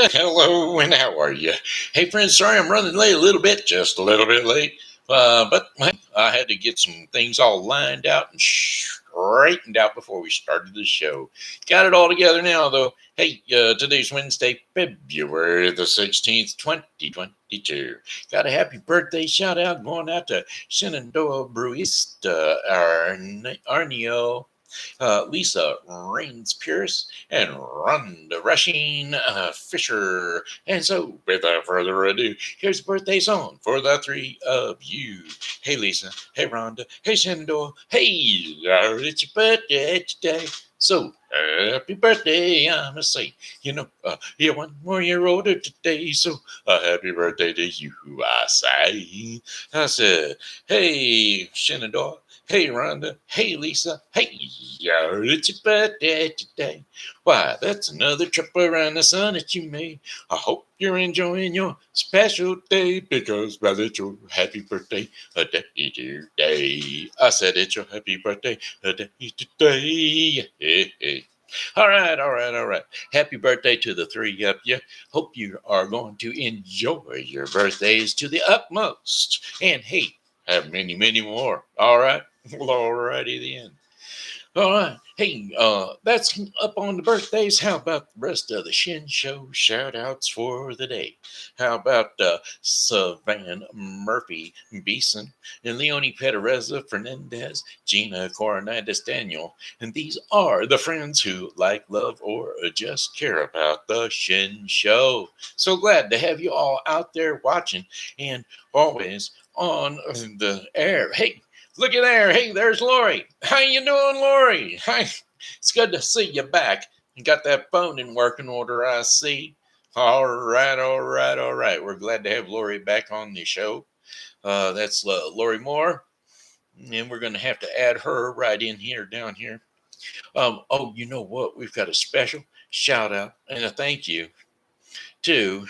Hello, and how are you? Hey, friends, sorry I'm running late a little bit, just a little bit late. But I had to get some things all lined out and straightened out before we started the show. Got it all together now, though. Hey, today's Wednesday, February the 16th, 2022. Got a happy birthday shout out going out to Shenandoah Bautista Arnao. Lisa Rains Pierce, and Rhonda Rushing-Fischer. And so, without further ado, here's a birthday song for the three of you. Hey, Lisa. Hey, Rhonda. Hey, Shenandoah. Hey, it's your birthday today. So, happy birthday, I must say. You're 1 more year older today, so happy birthday to you, I say. I said, hey, Shenandoah. Hey, Rhonda. Hey, Lisa. Hey, it's your birthday today. Why, that's another trip around the sun that you made. I hope you're enjoying your special day because, well, it's your happy birthday a day today. I said it's your happy birthday a day today. Hey, hey. All right. Happy birthday to the three of you. Hope you are going to enjoy your birthdays to the utmost. And hey, have many, many more. All right. Well, alrighty then. All right. Hey, that's up on the birthdays. How about the rest of the Shen Show shout outs for the day? How about Savann Murphy Beason and Leony Pedraza Fernandez, Gina Cornites Daniel? And these are the friends who like, love, or just care about the Shen Show. So glad to have you all out there watching and always on the air. Hey, looky there. Hey, there's Lori. How you doing, Lori? Hi. It's good to see you back. You got that phone in working order, I see. All right. We're glad to have Lori back on the show. That's Lori Moore. And we're going to have to add her right in here, down here. Oh, you know what? We've got a special shout out and a thank you to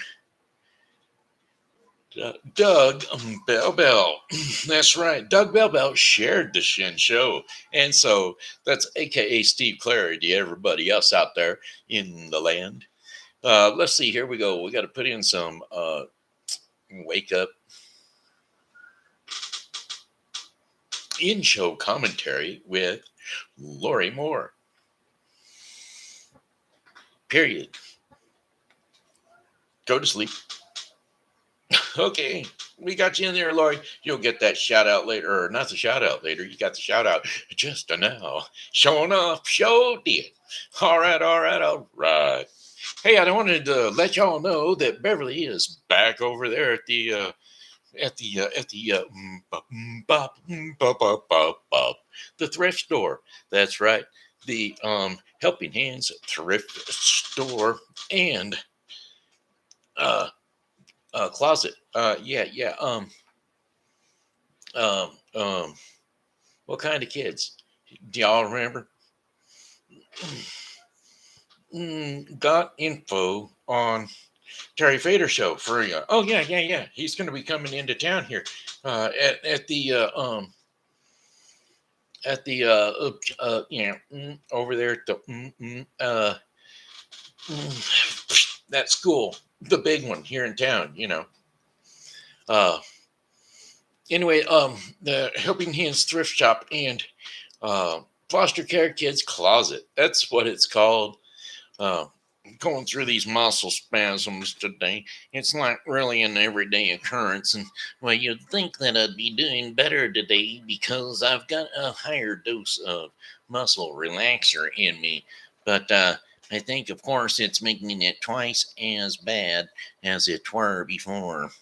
Doug Bell. That's right. Doug Bell shared the Shen Show. And so that's AKA Steve Clary to everybody else out there in the land. Let's see. Here we go. We got to put in some wake up in-show commentary with Lori Moore. Period. Go to sleep. Okay, we got you in there, Lori. You'll get that shout out later, or not the shout out later. You got the shout out just now. Showing off, show did. All right. Hey, I wanted to let y'all know that Beverly is back over there at the thrift store. That's right, the Helping Hands thrift store and closet. Yeah. What kind of kids? Do y'all remember? Got info on Terry Fader show for you. Oh yeah. He's going to be coming into town here at the over there at the that school, the big one here in town, Anyway, the Helping Hands thrift shop and foster care kids closet. That's what it's called. Going through these muscle spasms today. It's like really an everyday occurrence. And well, you'd think that I'd be doing better today because I've got a higher dose of muscle relaxer in me. But I think, of course, it's making it twice as bad as it were before.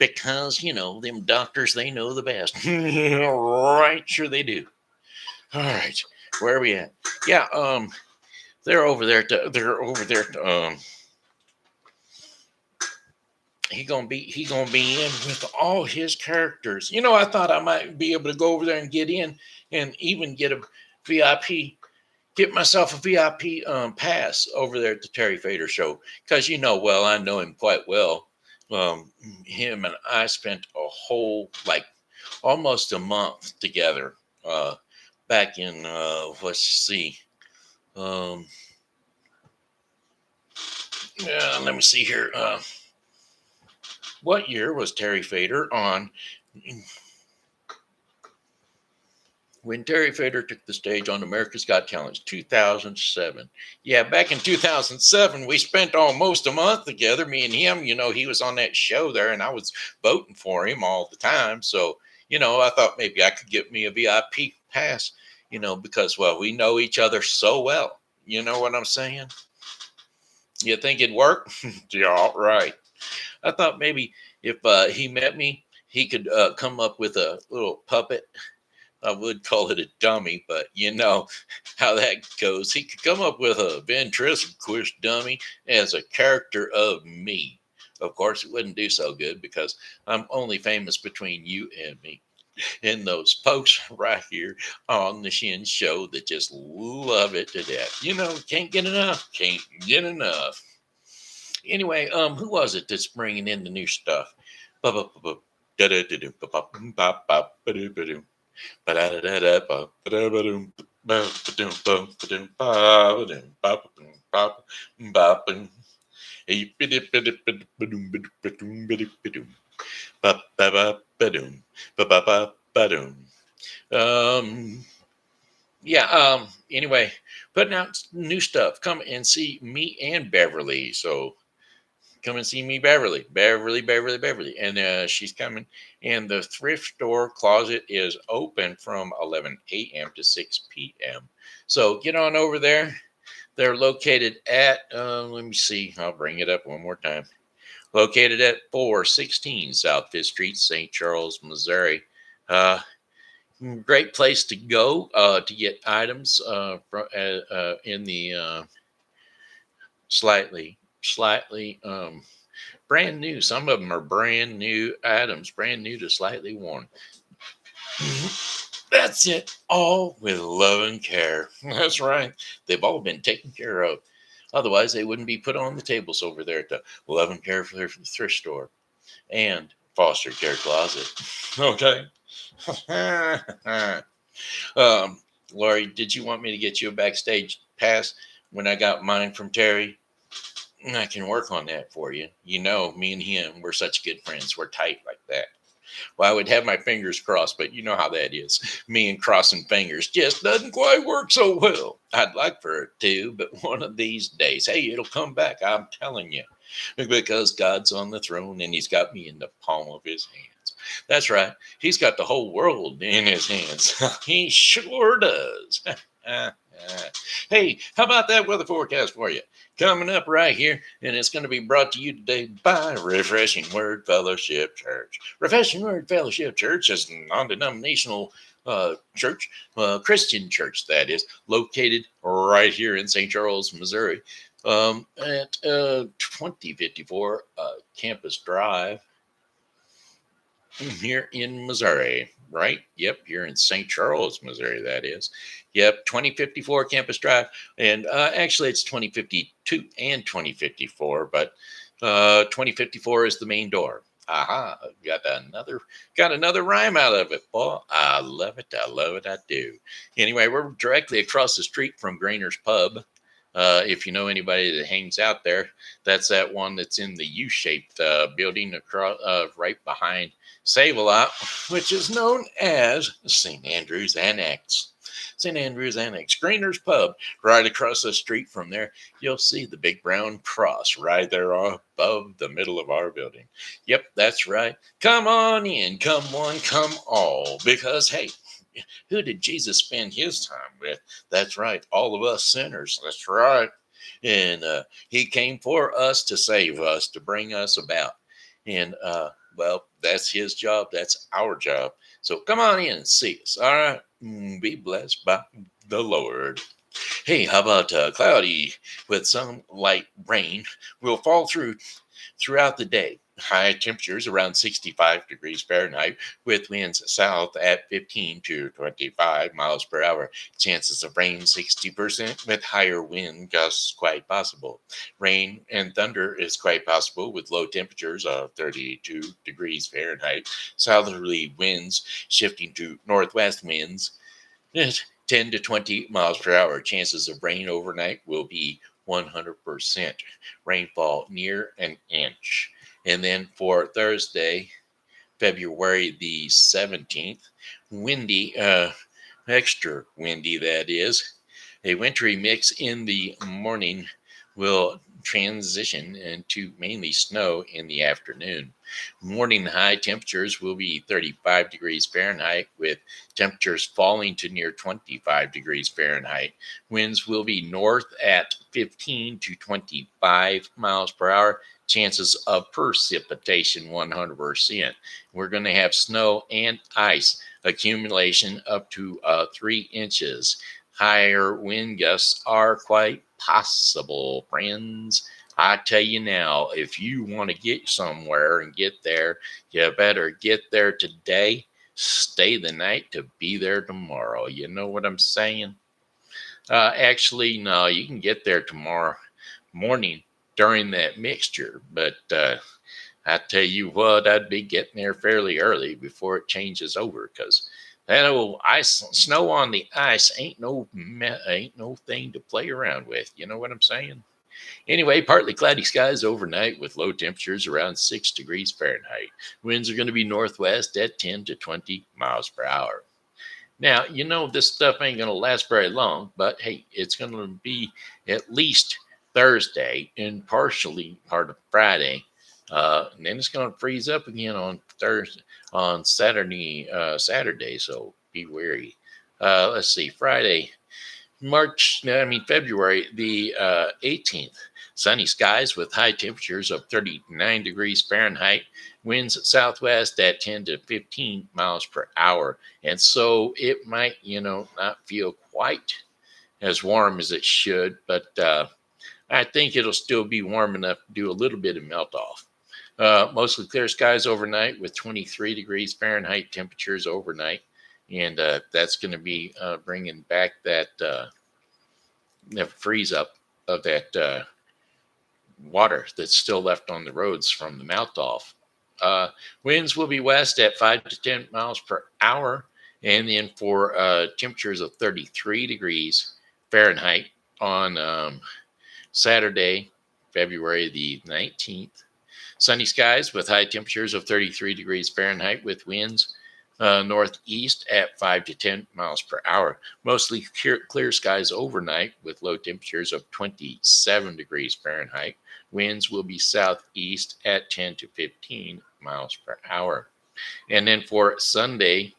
Because, them doctors, they know the best. Right, sure they do. All right, where are we at? Yeah, they're over there. He gonna be in with all his characters. I thought I might be able to go over there and get in and even get a VIP. Get myself a VIP pass over there at the Terry Fader show because well, I know him quite well. Him and I spent a whole almost a month together back in let's see, Let me see here. What year was Terry Fader on when Terry Fader took the stage on America's Got Talent? 2007. Yeah, back in 2007, we spent almost a month together, me and him. He was on that show there, and I was voting for him all the time. So, I thought maybe I could get me a VIP pass, because, well, we know each other so well. You know what I'm saying? You think it'd work? Yeah, all right. I thought maybe if he met me, he could come up with a little puppet. I would call it a dummy, but you know how that goes. He could come up with a ventriloquist dummy as a character of me. Of course, it wouldn't do so good because I'm only famous between you and me. And those folks right here on the Shen Show that just love it to death. Can't get enough. Can't get enough. Anyway, who was it that's bringing in the new stuff? Anyway, putting out new stuff. Come and see me and Beverly. So come and see me, Beverly. And she's coming. And the thrift store closet is open from 11 a.m. to 6 p.m. So get on over there. They're located at, let me see, I'll bring it up one more time. Located at 416 South 5th Street, St. Charles, Missouri. Great place to go to get items in the slightly brand new. Some of them are brand new items, brand new to slightly worn. That's it, all with love and care. That's right. They've all been taken care of. Otherwise, they wouldn't be put on the tables over there at the Love and Care for the thrift store and foster care closet. Okay. Lori, did you want me to get you a backstage pass when I got mine from Terry? I can work on that for you. Me and him, we're such good friends. We're tight like that. Well, I would have my fingers crossed, but you know how that is. Me and crossing fingers just doesn't quite work so well. I'd like for it to, but one of these days, hey, it'll come back. I'm telling you, because God's on the throne and he's got me in the palm of his hands. That's right. He's got the whole world in his hands. He sure does. Hey, how about that weather forecast for you? Coming up right here, and it's going to be brought to you today by Refreshing Word Fellowship Church. Refreshing Word Fellowship Church is a non-denominational church, Christian church, that is, located right here in St. Charles, Missouri, at 2054 Campus Drive here in Missouri, right? Yep, here in St. Charles, Missouri, that is. Yep, 2054 Campus Drive. And actually, it's 2052 and 2054, but 2054 is the main door. Aha, got another rhyme out of it. Boy, I love it. I do. Anyway, we're directly across the street from Grainer's Pub. If you know anybody that hangs out there, that's that one that's in the U-shaped building across, right behind Save-A-Lot, which is known as St. Andrew's Annex. St. Andrew's Annex, Grainer's Pub, right across the street from there. You'll see the big brown cross right there above the middle of our building. Yep, that's right. Come on in, come one, come all, because, hey, who did Jesus spend his time with? That's right, all of us sinners. That's right. And he came for us to save us, to bring us about. And, well, that's his job. That's our job. So come on in and see us. All right. Be blessed by the Lord. Hey, how about cloudy with some light rain will fall throughout the day. High temperatures around 65 degrees Fahrenheit with winds south at 15 to 25 miles per hour. Chances of rain 60% with higher wind gusts quite possible. Rain and thunder is quite possible with low temperatures of 32 degrees Fahrenheit. Southerly winds shifting to northwest winds at 10 to 20 miles per hour. Chances of rain overnight will be 100%. Rainfall near an inch. And then for Thursday, February the 17th, windy, extra windy that is. A wintry mix in the morning will transition into mainly snow in the afternoon. Morning high temperatures will be 35 degrees Fahrenheit, with temperatures falling to near 25 degrees Fahrenheit. Winds will be north at 15 to 25 miles per hour. Chances of precipitation 100%. We're going to have snow and ice accumulation up to 3 inches. Higher wind gusts are quite possible, friends. I tell you now, if you want to get somewhere and get there, you better get there today. Stay the night to be there tomorrow. You know what I'm saying? Actually, no, you can get there tomorrow morning during that mixture, but I tell you what, I'd be getting there fairly early before it changes over, because that old ice, snow on the ice ain't no thing to play around with. You know what I'm saying? Anyway, partly cloudy skies overnight with low temperatures around 6 degrees Fahrenheit. Winds are going to be northwest at 10 to 20 miles per hour. Now, you know this stuff ain't going to last very long, but hey, it's going to be at least Thursday and partially part of Friday. And then it's going to freeze up again on Thursday, on Saturday. So be wary. Let's see, February the 18th. Sunny skies with high temperatures of 39 degrees Fahrenheit. Winds at southwest at 10 to 15 miles per hour. And so it might, not feel quite as warm as it should, but I think it'll still be warm enough to do a little bit of melt off. Mostly clear skies overnight with 23 degrees Fahrenheit temperatures overnight. And that's going to be bringing back that freeze up of that water that's still left on the roads from the melt off. Winds will be west at 5 to 10 miles per hour. And then for temperatures of 33 degrees Fahrenheit on Saturday, February the 19th. Sunny skies with high temperatures of 33 degrees Fahrenheit with winds northeast at 5 to 10 miles per hour. Mostly clear skies overnight with low temperatures of 27 degrees Fahrenheit. Winds will be southeast at 10 to 15 miles per hour. And then for Sunday,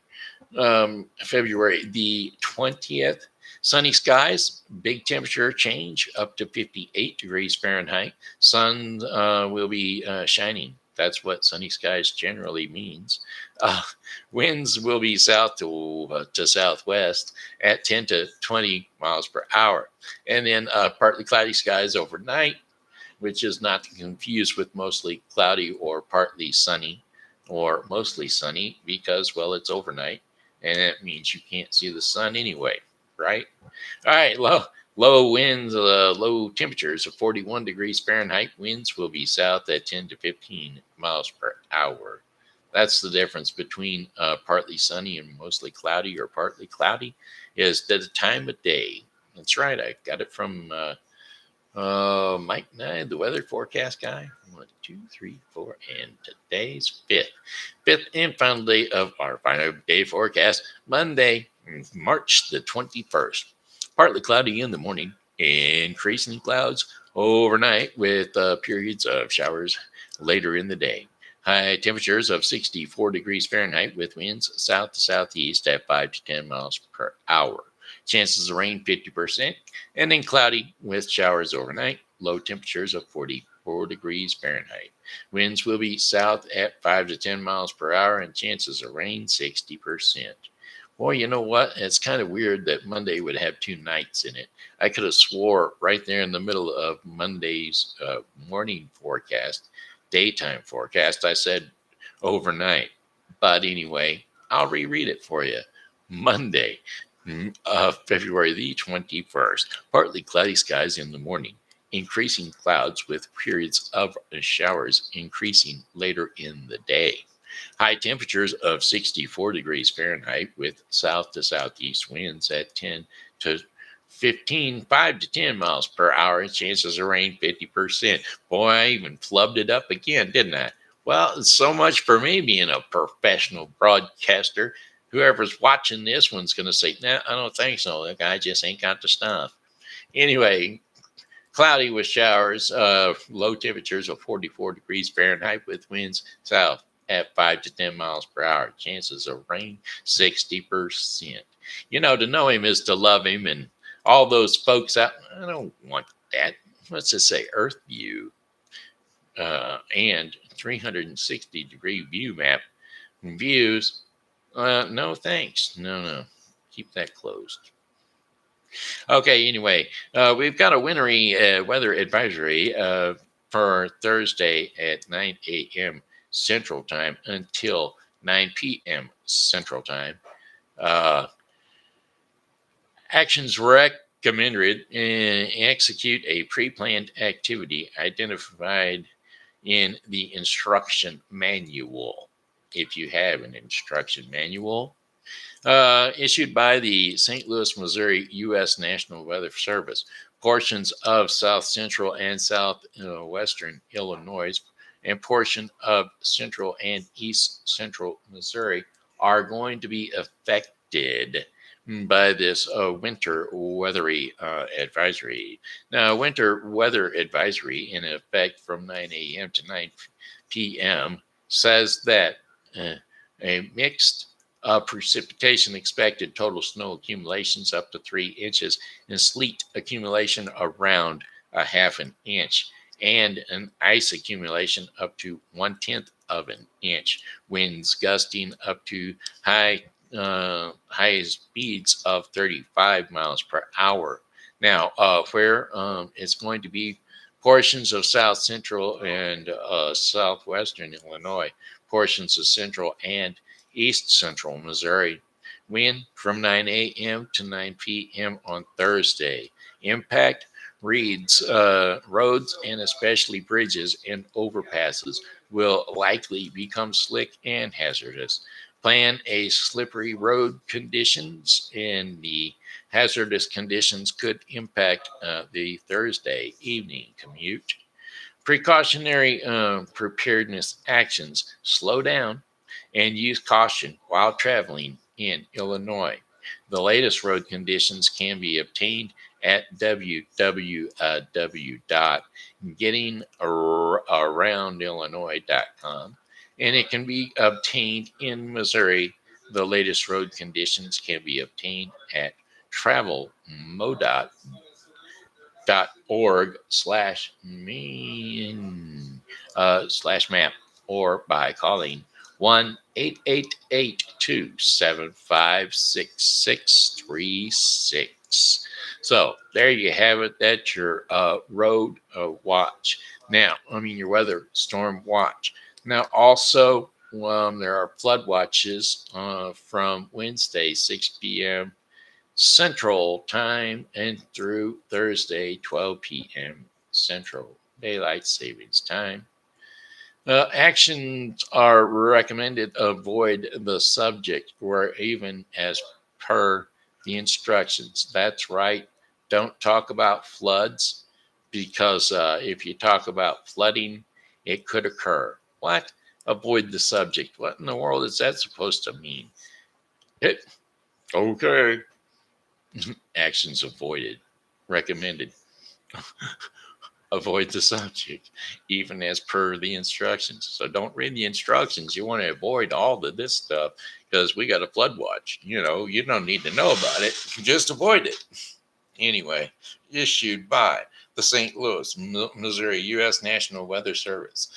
February the 20th, sunny skies, big temperature change up to 58 degrees Fahrenheit. Sun will be shining. That's what sunny skies generally means. Winds will be south to southwest at 10 to 20 miles per hour. And then partly cloudy skies overnight, which is not to confuse with mostly cloudy or partly sunny or mostly sunny because, well, it's overnight. And that means you can't see the sun anyway, right? All right, low winds, low temperatures of 41 degrees Fahrenheit. Winds will be south at 10 to 15 miles per hour. That's the difference between partly sunny and mostly cloudy or partly cloudy, is the time of day. That's right. I got it from Mike Nye, the weather forecast guy. 1, 2, 3, 4, and today's fifth and final day of our final day forecast, Monday, March the 21st. Partly cloudy in the morning, increasing clouds overnight with periods of showers later in the day. High temperatures of 64 degrees Fahrenheit with winds south to southeast at 5 to 10 miles per hour. Chances of rain 50%, and then cloudy with showers overnight. Low temperatures of 44 degrees Fahrenheit. Winds will be south at 5 to 10 miles per hour, and chances of rain 60%. Boy, you know what? It's kind of weird that Monday would have 2 nights in it. I could have swore right there in the middle of Monday's morning forecast, daytime forecast, I said overnight. But anyway, I'll reread it for you. Monday, February the 21st. Partly cloudy skies in the morning. Increasing clouds with periods of showers increasing later in the day. High temperatures of 64 degrees Fahrenheit with south to southeast winds at 10 to 5 to 10 miles per hour. Chances of rain 50%. Boy, I even flubbed it up again, didn't I? Well, so much for me being a professional broadcaster. Whoever's watching this one's going to say, nah, I don't think so. The guy just ain't got the stuff. Anyway, cloudy with showers, low temperatures of 44 degrees Fahrenheit with winds south at 5 to 10 miles per hour. Chances of rain 60%. You know, to know him is to love him, and all those folks out, I don't want that. Let's just say Earth view and 360-degree view map views. No thanks. No. Keep that closed. Okay, anyway, we've got a wintry weather advisory for Thursday at 9 a.m. Central Time until 9 p.m. Central Time. Actions recommended: execute a pre-planned activity identified in the instruction manual. If you have an instruction manual, issued by the St. Louis, Missouri U.S. National Weather Service. Portions of south central and southwestern Illinois and portion of central and east central Missouri are going to be affected by this winter weathery advisory. Now, winter weather advisory in effect from 9 a.m. to 9 p.m. says that a mixed precipitation expected, total snow accumulations up to 3 inches, and sleet accumulation around a half an inch, and an ice accumulation up to 1/10 of an inch. Winds gusting up to high speeds of 35 miles per hour. Now, where it's going to be portions of south central and southwestern Illinois, portions of central and east central Missouri. Wind from 9 a.m. to 9 p.m. on Thursday. Impact roads and especially bridges and overpasses will likely become slick and hazardous. Plan a slippery road conditions, and the hazardous conditions could impact the Thursday evening commute. Precautionary preparedness actions: slow down and use caution while traveling in Illinois. The latest road conditions can be obtained at www.gettingaroundillinois.com, and it can be obtained in Missouri. The latest road conditions can be obtained at travelmodot.org/map or by calling 1-888-275-6636. So there you have it. That's your road watch. Now, your weather storm watch. Now, also, there are flood watches from Wednesday, 6 p.m. Central Time and through Thursday, 12 p.m. Central Daylight Savings Time. Actions are recommended: avoid the subject or even as per the instructions. That's right. Don't talk about floods, because if you talk about flooding, it could occur. What? Avoid the subject. What in the world is that supposed to mean? Okay. Actions avoided. Recommended. Avoid the subject, even as per the instructions. So don't read the instructions. You want to avoid all of this stuff because we got a flood watch. You don't need to know about it. Just avoid it. Anyway, issued by the St. Louis, Missouri U.S. National Weather Service.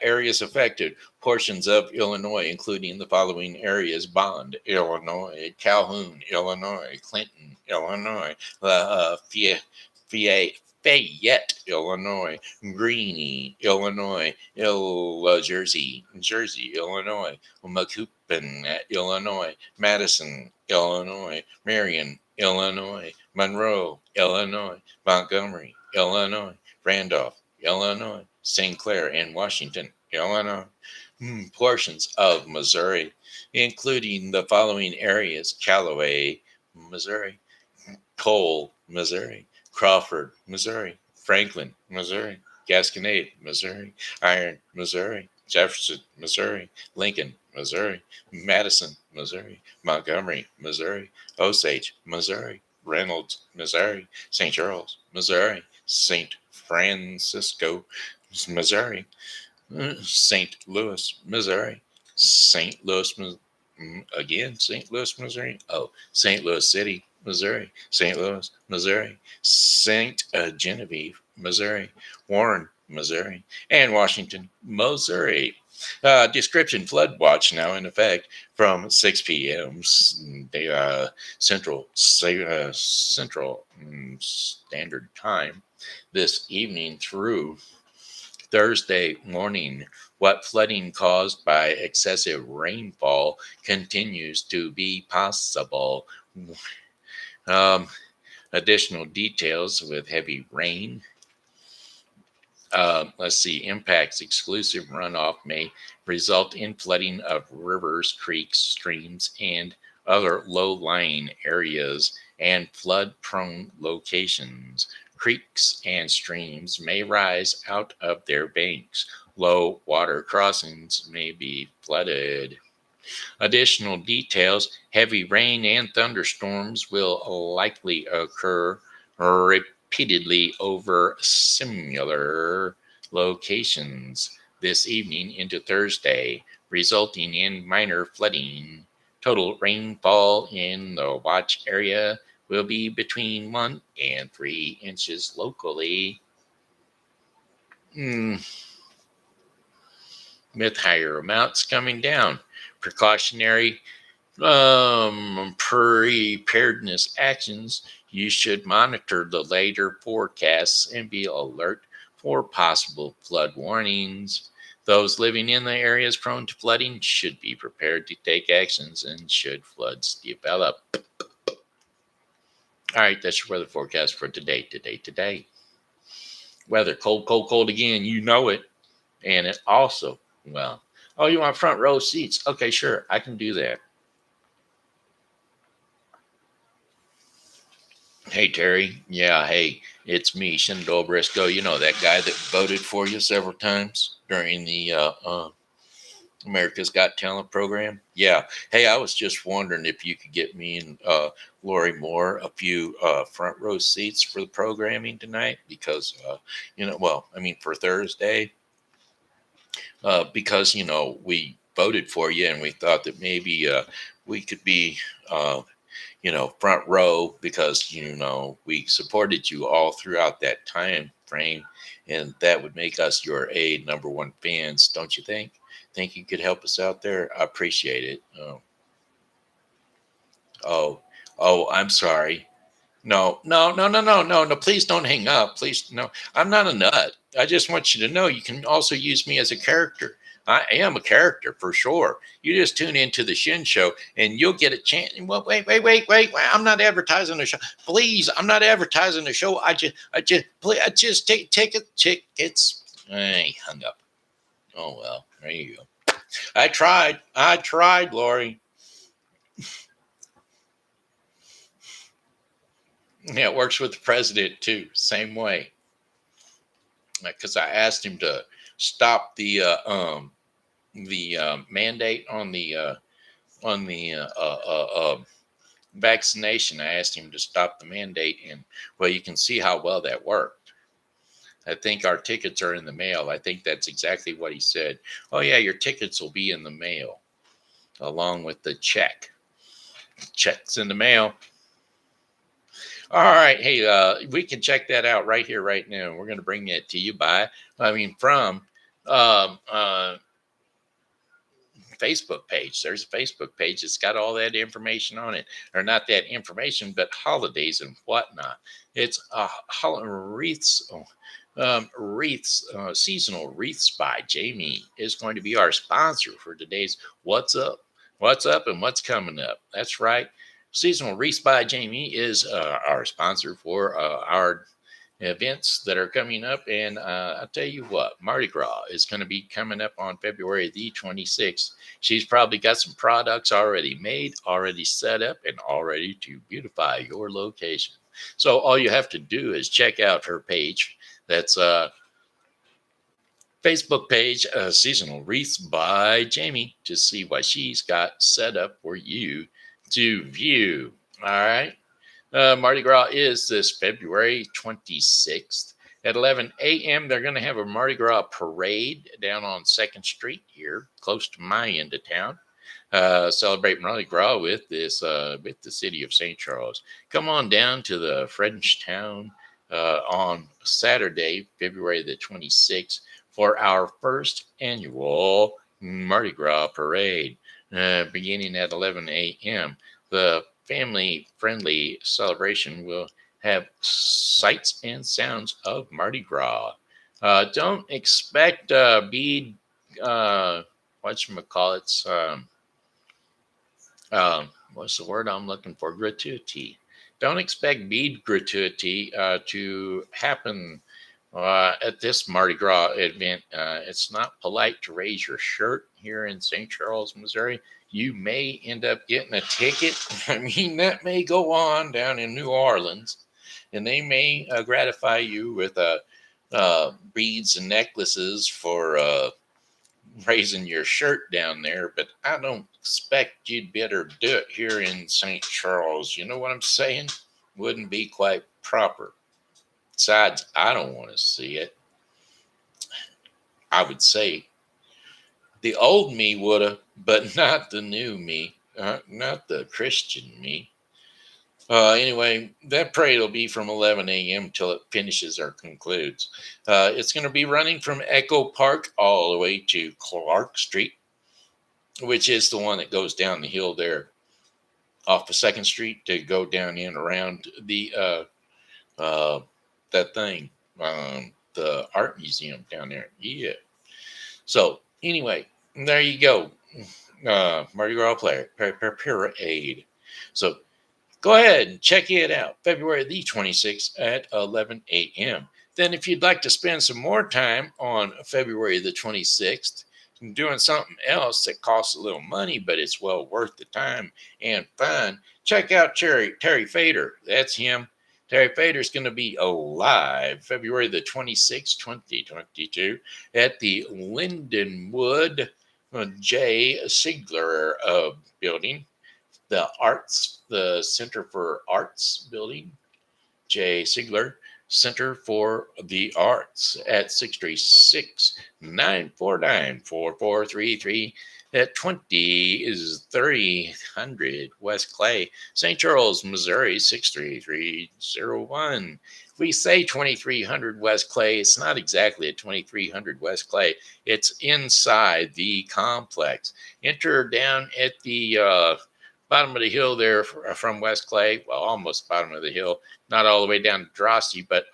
Areas affected: portions of Illinois, including the following areas: Bond, Illinois; Calhoun, Illinois; Clinton, Illinois; Fayette, Illinois; Greene, Illinois; Jersey, Illinois; Macoupin, Illinois; Madison, Illinois; Marion, Illinois; Monroe, Illinois; Montgomery, Illinois; Randolph, Illinois; St. Clair and Washington, Illinois. Portions of Missouri, including the following areas: Callaway, Missouri; Cole, Missouri. Crawford, Missouri. Franklin, Missouri. Gasconade, Missouri. Iron, Missouri. Jefferson, Missouri. Lincoln, Missouri. Madison, Missouri. Montgomery, Missouri. Osage, Missouri. Reynolds, Missouri. St. Charles, Missouri. St. Francisco, Missouri. St. Louis, Missouri. St. Louis, again, St. Louis, Missouri. Oh, St. Louis City, Missouri. St. Louis, Missouri. St. Genevieve, Missouri. Warren, Missouri. And Washington, Missouri. Description flood watch now in effect from 6 p.m. Central Standard Time this evening through Thursday morning. What flooding caused by excessive rainfall continues to be possible. Um, Additional details with heavy rain. Let's see, impacts exclusive runoff may result in flooding of rivers, creeks, streams, and other low-lying areas and flood-prone locations. Creeks and streams may rise out of their banks. Low water crossings may be flooded. Additional details, heavy rain and thunderstorms will likely occur repeatedly over similar locations this evening into Thursday, resulting in minor flooding. Total rainfall in the watch area will be between 1 and 3 inches locally, with higher amounts coming down. Precautionary preparedness actions. You should monitor the later forecasts and be alert for possible flood warnings. Those living in the areas prone to flooding should be prepared to take actions and should floods develop. All right, that's your weather forecast for today. Weather, cold again. You know it. And it also, well, oh, you want front row seats? Okay, sure. I can do that. Hey, Terry. Yeah, hey, it's me, Shenandoah Briscoe. You know, that guy that voted for you several times during the America's Got Talent program. Yeah. Hey, I was just wondering if you could get me and Lori Moore a few front row seats for the programming tonight because, for Thursday, because, we voted for you and we thought that maybe we could be front row because, we supported you all throughout that time frame. And that would make us your number one fans, don't you think? Think you could help us out there? I appreciate it. I'm sorry. No. Please don't hang up. Please, no. I'm not a nut. I just want you to know you can also use me as a character. I am a character for sure. You just tune into the Shen Show and you'll get a chance. Well, wait. I'm not advertising the show. Please, I'm not advertising the show. I just take tickets. I hung up. Oh, well, there you go. I tried, Lori. Yeah, it works with the president too. Same way. Because I asked him to stop the mandate on the vaccination. I asked him to stop the mandate, and well, you can see how well that worked. I think our tickets are in the mail. I think that's exactly what he said. Oh yeah, your tickets will be in the mail, along with the check. Check's in the mail. All right, hey, we can check that out right here, right now. We're going to bring it to you from Facebook page. There's a Facebook page. It's got all that information on it, or not that information, but holidays and whatnot. It's seasonal wreaths by Jamie is going to be our sponsor for today's What's Up, and What's Coming Up. That's right. Seasonal Wreaths by Jamie is our sponsor for our events that are coming up. And I'll tell you what, Mardi Gras is going to be coming up on February the 26th. She's probably got some products already made, already set up, and all ready to beautify your location. So all you have to do is check out her page. That's Facebook page, Seasonal Wreaths by Jamie, to see what she's got set up for you to view. All right. Mardi Gras is this February 26th at 11 a.m. They're going to have a Mardi Gras parade down on 2nd Street here, close to my end of town. Celebrate Mardi Gras with the city of St. Charles. Come on down to the French town on Saturday, February the 26th, for our first annual Mardi Gras parade, beginning at 11 a.m. The family-friendly celebration will have sights and sounds of Mardi Gras. Don't expect bead, whatchamacallits, what's the word I'm looking for? Gratuity. Don't expect bead gratuity to happen at this Mardi Gras event. It's not polite to raise your shirt here in St. Charles, Missouri. You may end up getting a ticket. I mean, that may go on down in New Orleans, and they may gratify you with beads and necklaces for raising your shirt down there. But I don't expect you'd better do it here in St. Charles. You know what I'm saying? Wouldn't be quite proper. Besides, I don't want to see it. I would say the old me would have, but not the new me, not the Christian me. Anyway, that parade will be from 11 a.m. till it finishes or concludes. It's going to be running from Echo Park all the way to Clark Street, which is the one that goes down the hill there off of 2nd Street to go down in around the that thing, the art museum down there. Yeah. So anyway, there you go. Mardi Gras parade. So go ahead and check it out. February the 26th at 11 a.m. Then if you'd like to spend some more time on February the 26th doing something else that costs a little money, but it's well worth the time and fun, check out Terry Fader. That's him. Terry Fader is going to be live February the 26th, 2022 at the Lindenwood J. Sigler building, the Center for Arts building, J. Sigler Center for the Arts at 636-949-4433 at 2300 West Clay, St. Charles, Missouri, 63301. If we say 2300 West Clay, it's not exactly at 2300 West Clay. It's inside the complex. Enter down at the bottom of the hill there from West Clay, well, almost bottom of the hill, not all the way down to Drosty, but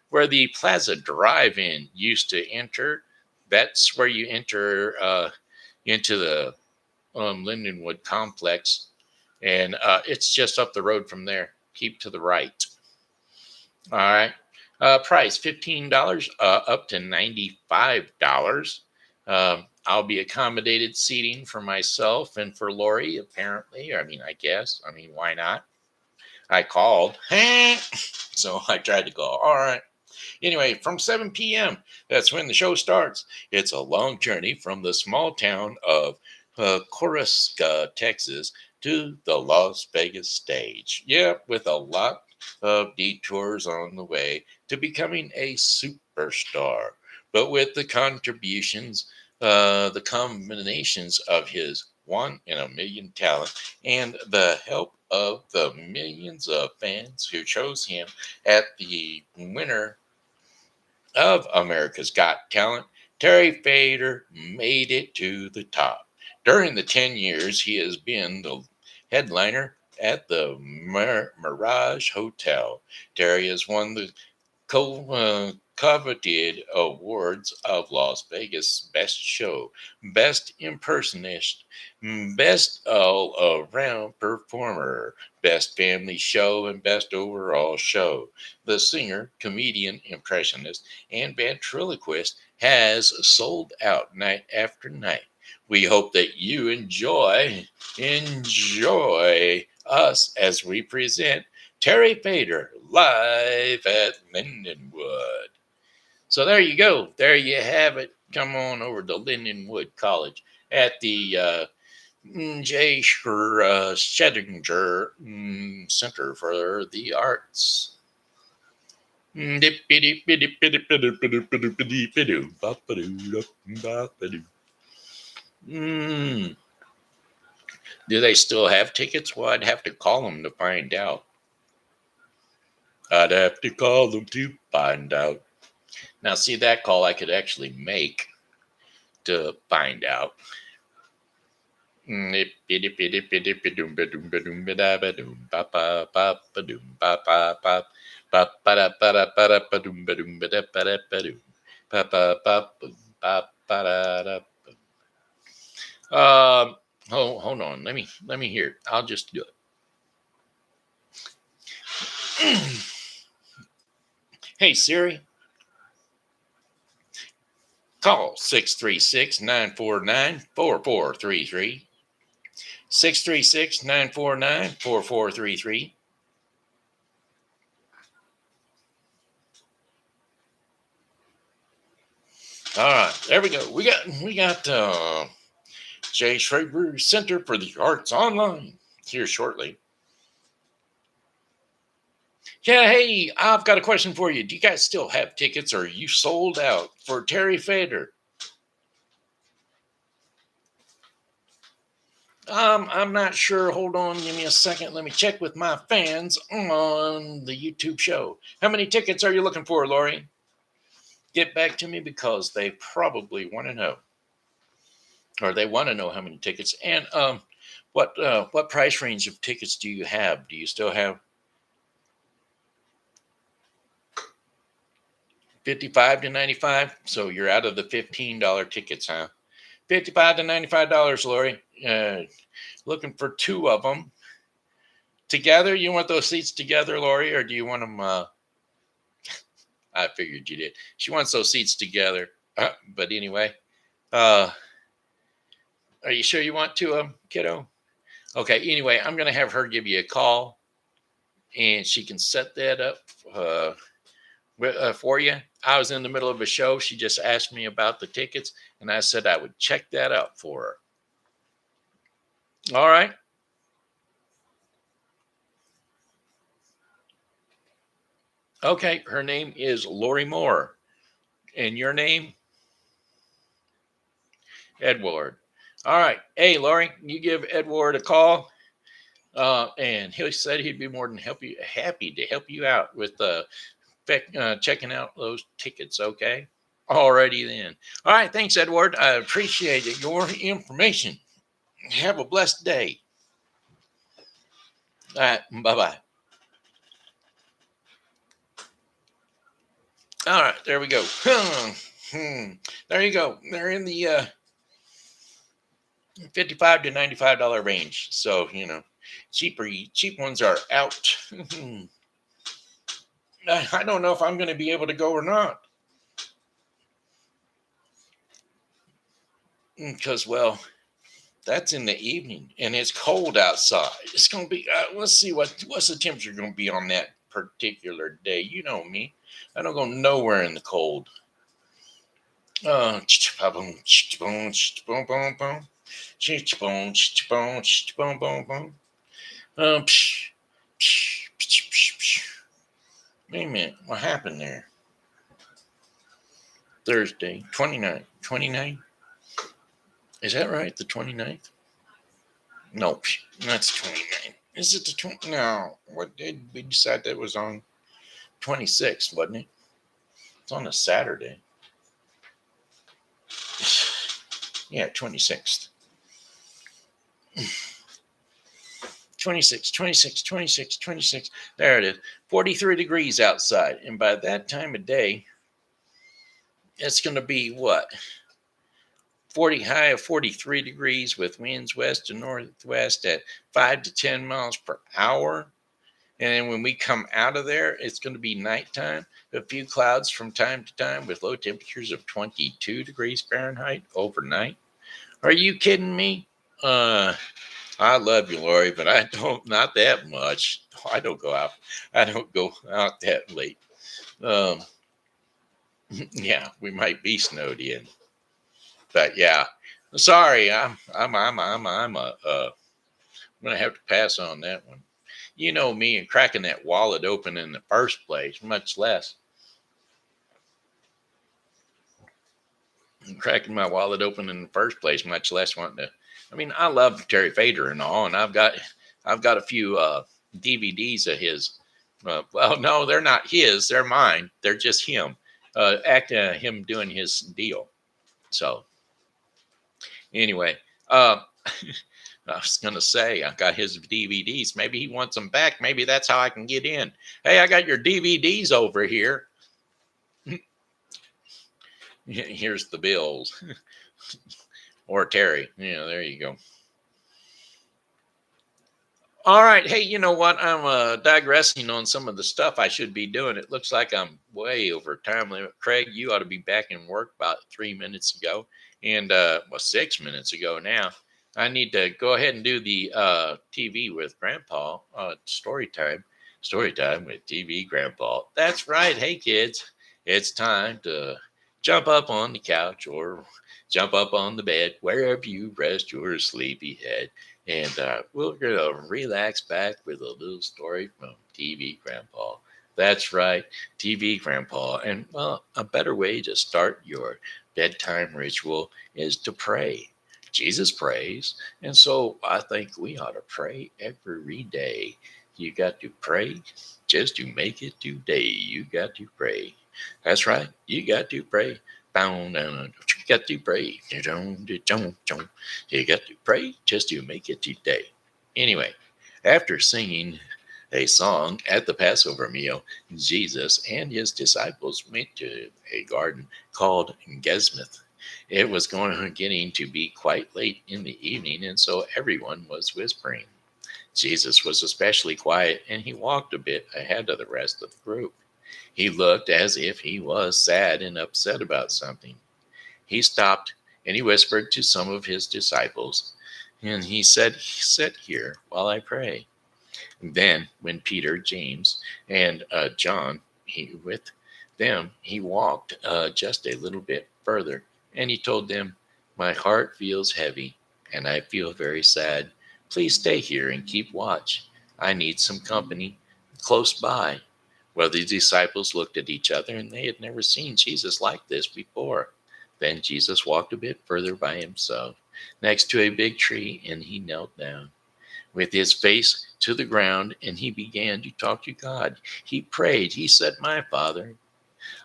where the Plaza Drive-In used to enter, that's where you enter into the Lindenwood complex, and it's just up the road from there. Keep to the right. All right. Price $15 up to $95. I'll be accommodated seating for myself and for Lori, apparently. I guess. Why not? I called. So I tried to go. All right. Anyway, from 7 p.m., that's when the show starts. It's a long journey from the small town of Coruscant, Texas, to the Las Vegas stage. Yep, with a lot of detours on the way to becoming a superstar. But with the contributions, the combinations of his 1 in a million talent and the help of the millions of fans who chose him at the winner of America's Got Talent, Terry Fader made it to the top. During the 10 years he has been the headliner at the Mirage Hotel, Terry has won the coveted awards of Las Vegas Best Show, Best Impersonation, Best All-Around Performer, Best Family Show, and Best Overall Show. The singer, comedian, impressionist, and ventriloquist has sold out night after night. We hope that you enjoy us as we present Terry Fader live at Lindenwood. So there you go. There you have it. Come on over to Lindenwood College at the J. Schrodinger Center for the Arts. Do they still have tickets? Well, I'd have to call them to find out. I'd have to call them to find out. Now, see, that call I could actually make to find out. Hold on. Let me hear it. I'll just do it. Hey Siri, call 636-949-4433. 636-949-4433. All right, there we go. We got J. Schraber Center for the Arts online here shortly. Yeah, hey, I've got a question for you. Do you guys still have tickets, or are you sold out for Terry Fader? I'm not sure. Hold on, give me a second. Let me check with my fans on the YouTube show. How many tickets are you looking for, Lori? Get back to me because they probably want to know, or they want to know how many tickets. And what price range of tickets do you have? Do you still have 55 to 95? So you're out of the $15 tickets, huh? $55 to $95, Lori. Looking for two of them together. You want those seats together, Lori, or do you want them? I figured you did. She wants those seats together. But anyway, are you sure you want two of them, kiddo? Okay. Anyway, I'm going to have her give you a call, and she can set that up for you. I was in the middle of a show. She just asked me about the tickets, and I said I would check that out for her. All right. Okay. Her name is Lori Moore. And your name? Edward. All right. Hey, Lori, you give Edward a call. And he said he'd be more than happy to help you out with checking out those tickets. Okay. Alrighty then. All right. Thanks, Edward. I appreciate your information. Have a blessed day. All right. Bye-bye. All right. There we go. There you go. They're in the $55 to $95 range. So, cheap ones are out. I don't know if I'm going to be able to go or not. Because, well, that's in the evening and it's cold outside. It's going to be, let's see what's the temperature going to be on that particular day. You know me. I don't go nowhere in the cold. Wait a minute. What happened there? Thursday, 29. 29? Is that right? The 29th? No, that's 29. Is it the 20? No. What did we decide that was on? 26th, wasn't it? It's on a Saturday. Yeah, 26th. 26. There it is. 43 degrees outside. And by that time of day, it's going to be what? High of 43 degrees with winds west to northwest at 5 to 10 miles per hour. And then when we come out of there, it's going to be nighttime. A few clouds from time to time with low temperatures of 22 degrees Fahrenheit overnight. Are you kidding me? I love you, Lori, but I don't, not that much. I don't go out. I don't go out that late. Um, yeah, we might be snowed in, but yeah. Sorry, I'm gonna have to pass on that one. You know me and cracking that wallet open in the first place, much less cracking my wallet open in the first place, much less wanting to. I mean, I love Terry Fader and all, and I've got a few DVDs of his. Well, no, they're not his; they're mine. They're just him, him doing his deal. So anyway, I was gonna say I got his DVDs. Maybe he wants them back. Maybe that's how I can get in. Hey, I got your DVDs over here. Here's the bills. Or Terry. Yeah, there you go. All right. Hey, you know what? I'm digressing on some of the stuff I should be doing. It looks like I'm way over time limit. Craig, you ought to be back in work about 3 minutes ago. And, 6 minutes ago now. I need to go ahead and do the TV with Grandpa. Story time. Story time with TV Grandpa. That's right. Hey, kids. It's time to jump up on the couch or jump up on the bed, wherever you rest your sleepy head. And we're going to relax back with a little story from TV Grandpa. That's right, TV Grandpa. And, well, a better way to start your bedtime ritual is to pray. Jesus prays. And so I think we ought to pray every day. You got to pray just to make it today. You got to pray. That's right. You got to pray. You got to pray. You got to pray just to make it today. Anyway, after singing a song at the Passover meal, Jesus and his disciples went to a garden called Gethsemane. It was getting to be quite late in the evening, and so everyone was whispering. Jesus was especially quiet, and he walked a bit ahead of the rest of the group. He looked as if he was sad and upset about something. He stopped and he whispered to some of his disciples, and he said, "Sit here while I pray." And then, when Peter, James, and John, with them, he walked just a little bit further, and he told them, "My heart feels heavy, and I feel very sad. Please stay here and keep watch. I need some company close by." Well, the disciples looked at each other, and they had never seen Jesus like this before. Then Jesus walked a bit further by himself, next to a big tree, and he knelt down with his face to the ground, and he began to talk to God. He prayed. He said, "My Father,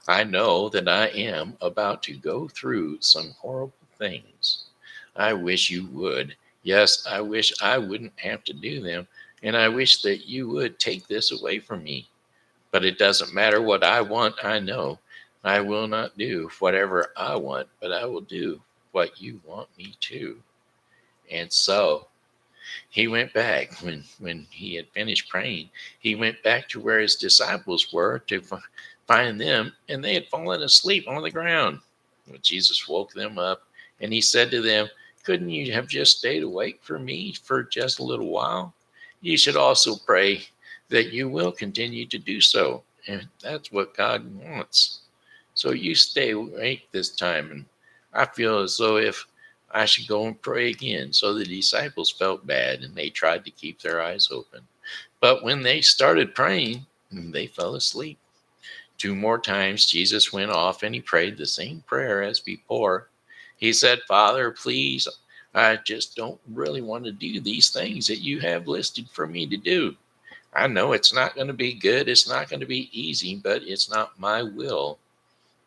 I know that I am about to go through some horrible things. I wish you would. Yes, I wish I wouldn't have to do them, and I wish that you would take this away from me. But it doesn't matter what I want, I know. I will not do whatever I want, but I will do what you want me to." And so he went back when he had finished praying. He went back to where his disciples were to find them, and they had fallen asleep on the ground. Well, Jesus woke them up, and he said to them, "Couldn't you have just stayed awake for me for just a little while? You should also pray that you will continue to do so. And that's what God wants. So you stay awake this time." And I feel as though if I should go and pray again. So the disciples felt bad and they tried to keep their eyes open. But when they started praying, they fell asleep. 2 more times Jesus went off and he prayed the same prayer as before. He said, "Father, please, I just don't really want to do these things that you have listed for me to do. I know it's not going to be good. It's not going to be easy, but it's not my will,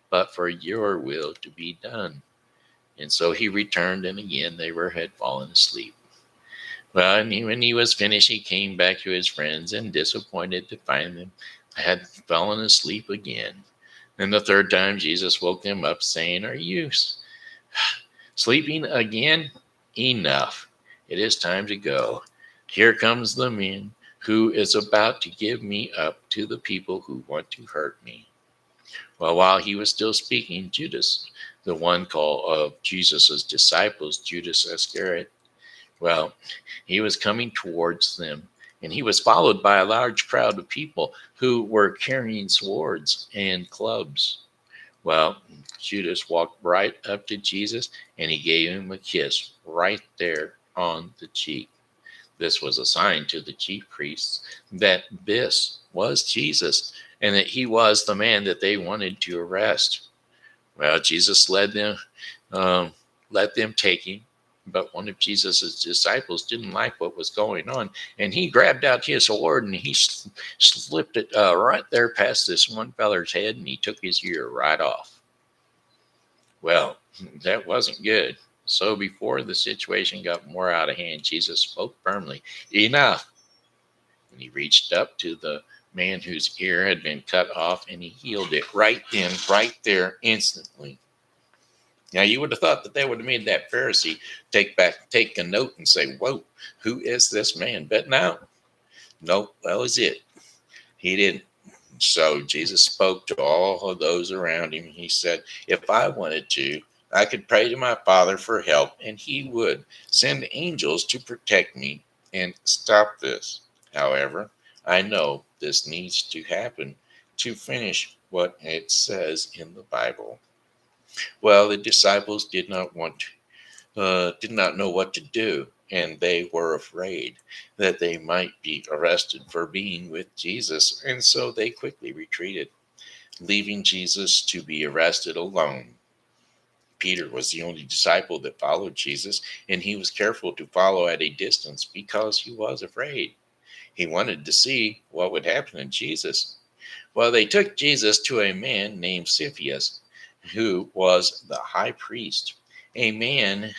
but for your will to be done." And so he returned, and again had fallen asleep. Well, and when he was finished, he came back to his friends, and disappointed to find them had fallen asleep again. And the third time, Jesus woke them up, saying, "Are you sleeping again? Enough. It is time to go. Here comes the man who is about to give me up to the people who want to hurt me." Well, while he was still speaking, Judas, the one called of Jesus' disciples, Judas Iscariot, Well, he was coming towards them, and he was followed by a large crowd of people who were carrying swords and clubs. Well, Judas walked right up to Jesus and he gave him a kiss right there on the cheek. This was a sign to the chief priests that this was Jesus and that he was the man that they wanted to arrest. Well, Jesus let them take him, but one of Jesus' disciples didn't like what was going on, and he grabbed out his sword and he slipped it right there past this one feller's head, and he took his ear right off. Well, that wasn't good. So before the situation got more out of hand, Jesus spoke firmly, "Enough!" And he reached up to the man whose ear had been cut off, and he healed it right then, right there, instantly. Now, you would have thought that would have made that Pharisee take a note and say, "Whoa, who is this man?" But no, that was it. He didn't. So Jesus spoke to all of those around him. He said, "If I wanted to, I could pray to my Father for help, and he would send angels to protect me and stop this. However, I know this needs to happen to finish what it says in the Bible." Well, the disciples did not know what to do, and they were afraid that they might be arrested for being with Jesus, and so they quickly retreated, leaving Jesus to be arrested alone. Peter was the only disciple that followed Jesus, and he was careful to follow at a distance because he was afraid. He wanted to see what would happen to Jesus. Well, they took Jesus to a man named Cephas, who was the high priest, a man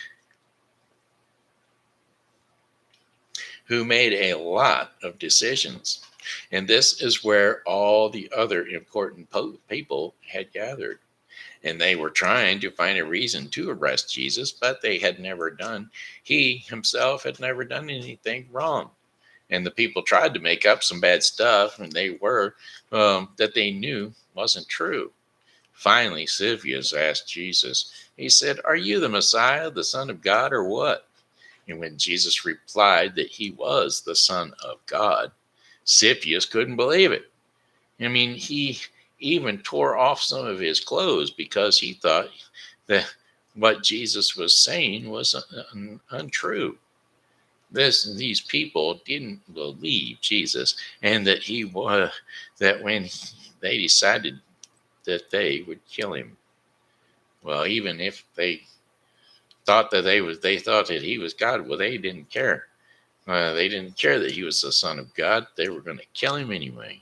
who made a lot of decisions. And this is where all the other important people had gathered. And they were trying to find a reason to arrest Jesus, but they had never done. He himself had never done anything wrong. And the people tried to make up some bad stuff, and that they knew wasn't true. Finally, Cephas asked Jesus, he said, "Are you the Messiah, the Son of God, or what?" And when Jesus replied that he was the Son of God, Cephas couldn't believe it. I mean, he even tore off some of his clothes because he thought that what Jesus was saying was untrue. These people didn't believe Jesus, and that when they decided that they would kill him. Well, even if they thought that they thought that he was God, well, they didn't care. They didn't care that he was the Son of God. They were going to kill him anyway.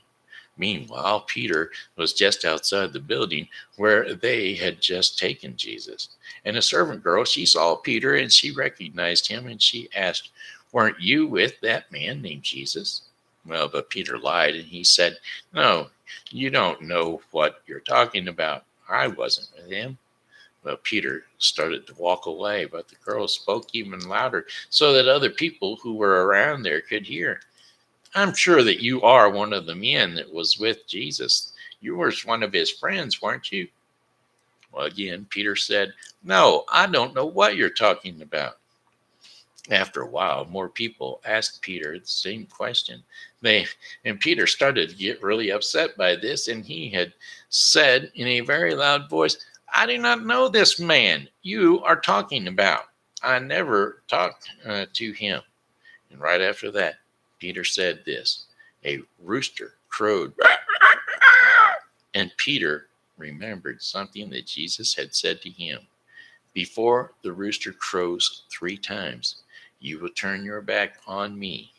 Meanwhile, Peter was just outside the building where they had just taken Jesus. And a servant girl, she saw Peter and she recognized him, and she asked, "Weren't you with that man named Jesus?" Well, but Peter lied, and he said, "No, you don't know what you're talking about. I wasn't with him." Well, Peter started to walk away, but the girl spoke even louder so that other people who were around there could hear. "I'm sure that you are one of the men that was with Jesus. You were one of his friends, weren't you?" Well, again, Peter said, "No, I don't know what you're talking about." After a while, more people asked Peter the same question. And Peter started to get really upset by this, and he had said in a very loud voice, "I do not know this man you are talking about. I never talked to him." And right after that, Peter said this, a rooster crowed, and Peter remembered something that Jesus had said to him. "Before the rooster crows 3 times, you will turn your back on me."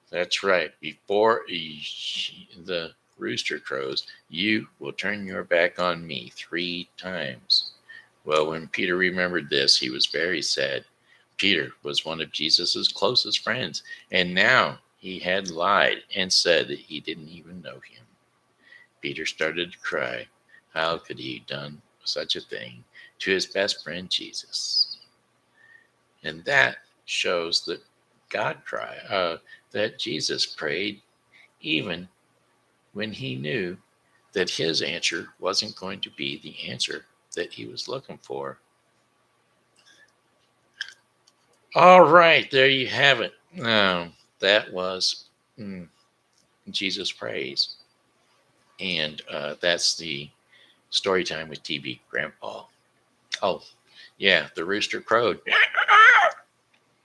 That's right. Before the rooster crows, you will turn your back on me 3 times. Well, when Peter remembered this, he was very sad. Peter was one of Jesus's closest friends, and now he had lied and said that he didn't even know him. Peter started to cry. How could he have done such a thing to his best friend Jesus? And that shows that that Jesus prayed even when he knew that his answer wasn't going to be the answer that he was looking for. All right, there you have it. That was Jesus Praise. And that's the story time with TB Grandpa. Oh, yeah, the rooster crowed.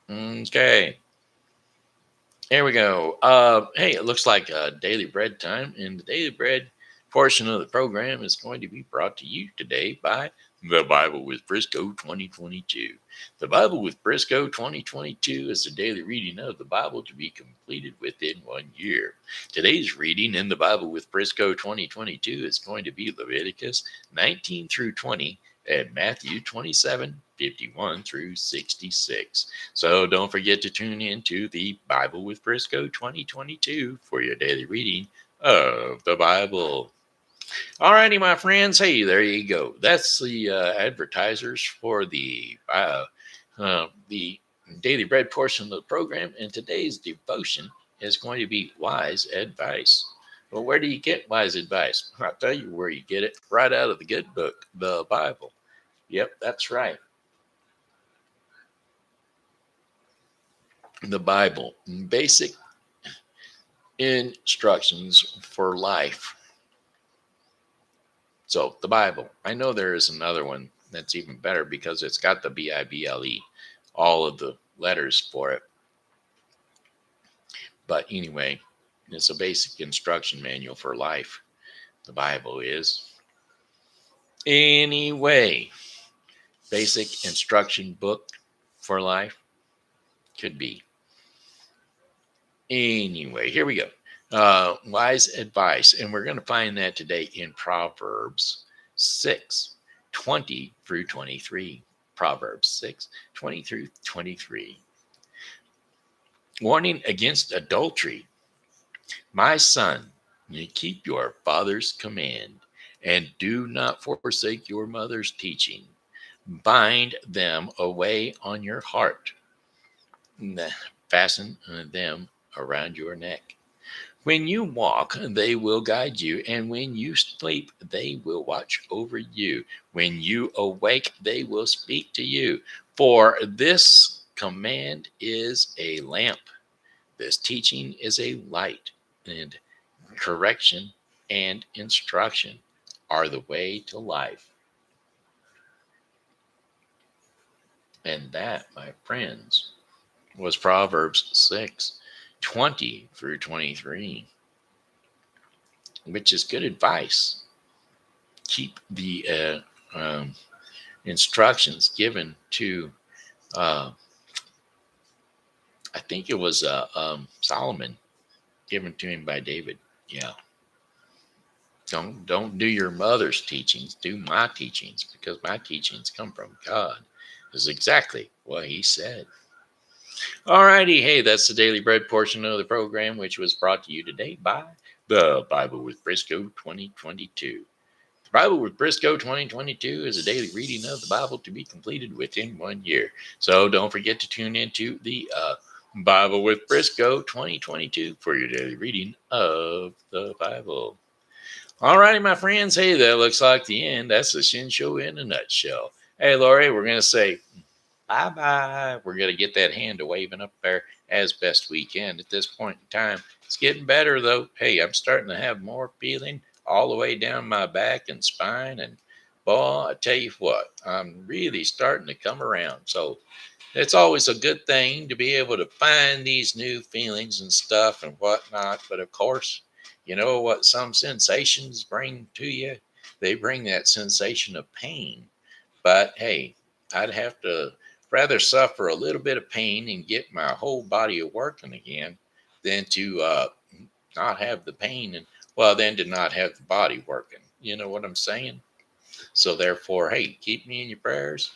Okay. Here we go. Hey, it looks like daily bread time, and the daily bread portion of the program is going to be brought to you today by the Bible with Briscoe 2022. The Bible with Briscoe 2022 is the daily reading of the Bible to be completed within 1 year. Today's reading in the Bible with Briscoe 2022 is going to be Leviticus 19 through 20 and Matthew 27:51 through 66. So don't forget to tune in to the Bible with Briscoe 2022 for your daily reading of the Bible. Alrighty, my friends. Hey, there you go. That's the advertisers for the daily bread portion of the program. And today's devotion is going to be wise advice. Well, where do you get wise advice? I'll tell you where you get it. Right out of the good book, the Bible. Yep, that's right. The Bible, basic instructions for life. So the Bible, I know there is another one that's even better because it's got the Bible, all of the letters for it. But anyway, it's a basic instruction manual for life. The Bible is. Anyway, basic instruction book for life could be. Anyway, here we go. Wise advice. And we're going to find that today in Proverbs 6:20 through 23. Proverbs 6:20 through 23. Warning against adultery. My son, you keep your father's command and do not forsake your mother's teaching. Bind them away on your heart. Fasten them around your neck. When you walk, they will guide you, and when you sleep, they will watch over you. When you awake, they will speak to you. For this command is a lamp. This teaching is a light, and correction and instruction are the way to life. And that, my friends, was Proverbs 6:20 through 23, which is good advice. Keep the instructions given to, I think it was Solomon, given to him by David. Yeah. Don't do your mother's teachings. Do my teachings, because my teachings come from God. Is exactly what he said. Alrighty, hey, that's the daily bread portion of the program, which was brought to you today by the Bible with Briscoe 2022. The Bible with Briscoe 2022 is a daily reading of the Bible to be completed within 1 year. So don't forget to tune into the Bible with Briscoe 2022 for your daily reading of the Bible. Alrighty, my friends, hey, that looks like the end. That's the Shen Show in a nutshell. Hey, Lori, we're going to say bye-bye. We're going to get that hand a waving up there as best we can at this point in time. It's getting better, though. Hey, I'm starting to have more feeling all the way down my back and spine. And, boy, I tell you what, I'm really starting to come around. So it's always a good thing to be able to find these new feelings and stuff and whatnot. But, of course, you know what some sensations bring to you? They bring that sensation of pain. But, hey, I'd have to rather suffer a little bit of pain and get my whole body working again than to not have the pain and, well, then to not have the body working. You know what I'm saying? So therefore, hey, keep me in your prayers.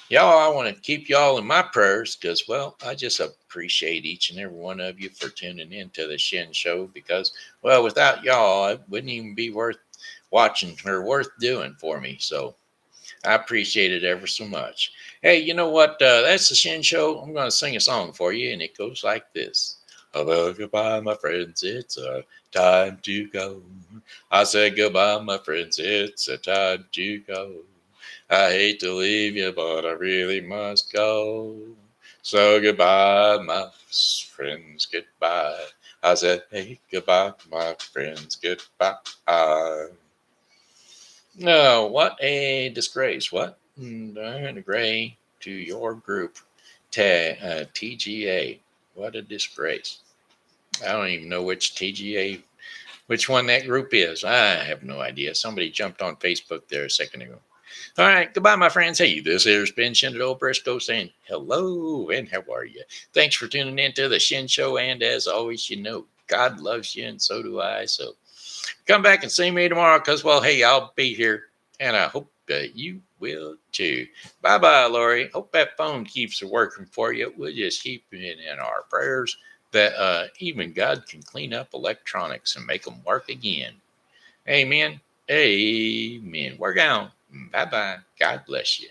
Y'all, I want to keep y'all in my prayers because, well, I just appreciate each and every one of you for tuning in to the Shen Show because, well, without y'all, it wouldn't even be worth watching or worth doing for me. So I appreciate it ever so much. Hey, you know what? That's the Shen Show. I'm going to sing a song for you, and it goes like this. Well, goodbye, my friends. It's time to go. I said goodbye, my friends. It's time to go. I hate to leave you, but I really must go. So goodbye, my friends, goodbye. I said, hey, goodbye, my friends, goodbye. No, what a disgrace. What? Gray to your group, TGA. What a disgrace. I don't even know which TGA, which one that group is. I have no idea. Somebody jumped on Facebook there a second ago. All right, goodbye, my friends. Hey, this here's Ben Shenandoah Briscoe saying hello and how are you? Thanks for tuning in to the Shen Show. And as always, you know, God loves you and so do I. So come back and see me tomorrow because, well, hey, I'll be here and I hope that you will too. Bye-bye, Lori. Hope that phone keeps working for you. We'll just keep it in our prayers that even God can clean up electronics and make them work again. Amen. Amen. We're gone. Bye-bye. God bless you.